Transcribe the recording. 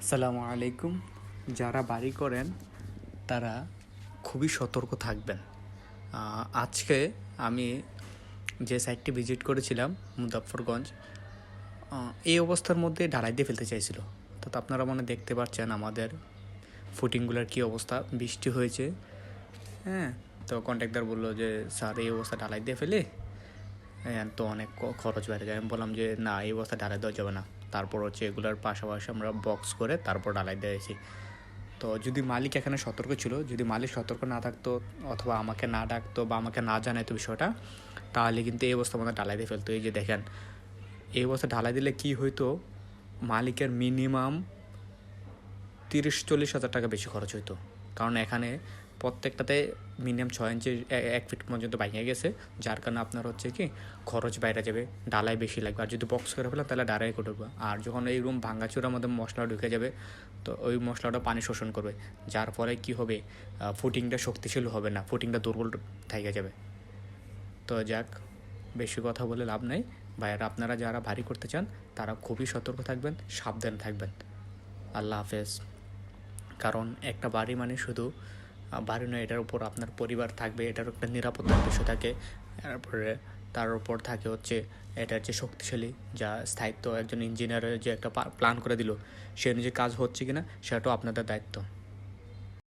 আসসালামু আলাইকুম। যারা বাড়ি করেন তারা খুবই সতর্ক থাকবেন। আজকে আমি যে সাইটটি ভিজিট করেছিলাম মুজাফফরগঞ্জ, এই অবস্থার মধ্যে ঢালাই দিয়ে ফেলতে চাইছিল। তো আপনারা দেখতে পাচ্ছেন আমাদের ফুটিংগুলোর কী অবস্থা, বৃষ্টি হয়েছে। হ্যাঁ, তো কন্ট্রাক্টর বললো যে স্যার এই অবস্থা ঢালাই দিয়ে ফেলে তো অনেক খরচ বেড়ে যায়। আমি বললাম যে না, এই অবস্থা ঢালাই দেওয়া যাবে না। তারপর এগুলোর পাশাপাশি আমরা বক্স করে তারপর ঢালাই দিয়েছি। তো যদি মালিক এখানে সতর্ক ছিল, যদি মালিক সতর্ক না থাকতো অথবা আমাকে না ডাকতো বা আমাকে না জানাইতো বিষয়টা, তাহলে কিন্তু এই অবস্থা মধ্যে ঢালাই দিয়ে ফেলতো। এই যে দেখেন, এই অবস্থা ঢালাই দিলে কি হইতো, মালিকের মিনিমাম 30-40 হাজার টাকা বেশি খরচ হইতো। কারণ এখানে প্রত্যেকটাতে মিনিমাম 6 ইঞ্চি 1 ফিট পর্যন্ত বাইরে গেছে, যার কারণে আপনার কি খরচ বাইরে যাবে, ডালাই বেশি লাগবে। আর যদি বক্স করে ফেলেন তাহলে ডালাই ঢুকবে। আর যখন এই রুম ভাঙাচুরার মধ্যে মশলা ঢুকে যাবে, তো ওই মশলাটা পানি শোষণ করবে, যার ফলে কি হবে, ফুটিংটা শক্তিশালী হবে না, ফুটিংটা দুর্বল থেকে যাবে। তো যাক, বেশি কথা বলে লাভ নেই ভাইয়ারা। আপনারা যারা ভারী করতে চান তারা খুবই সতর্ক থাকবেন, সাবধান থাকবেন। আল্লাহ হাফেজ। কারণ একটা বাড়ি শুধু বাড়ি নয়, এটার উপর আপনার পরিবার থাকবে, এটার একটা নিরাপত্তার বিষয় থাকে। তারপরে তার উপর থাকে এটার যে শক্তিশালী যা স্থায়িত্ব, একজন ইঞ্জিনিয়ারের যে একটা প্ল্যান করে দিল, সে অনুযায়ী কাজ হচ্ছে কিনা সেটাও আপনাদের দায়িত্ব।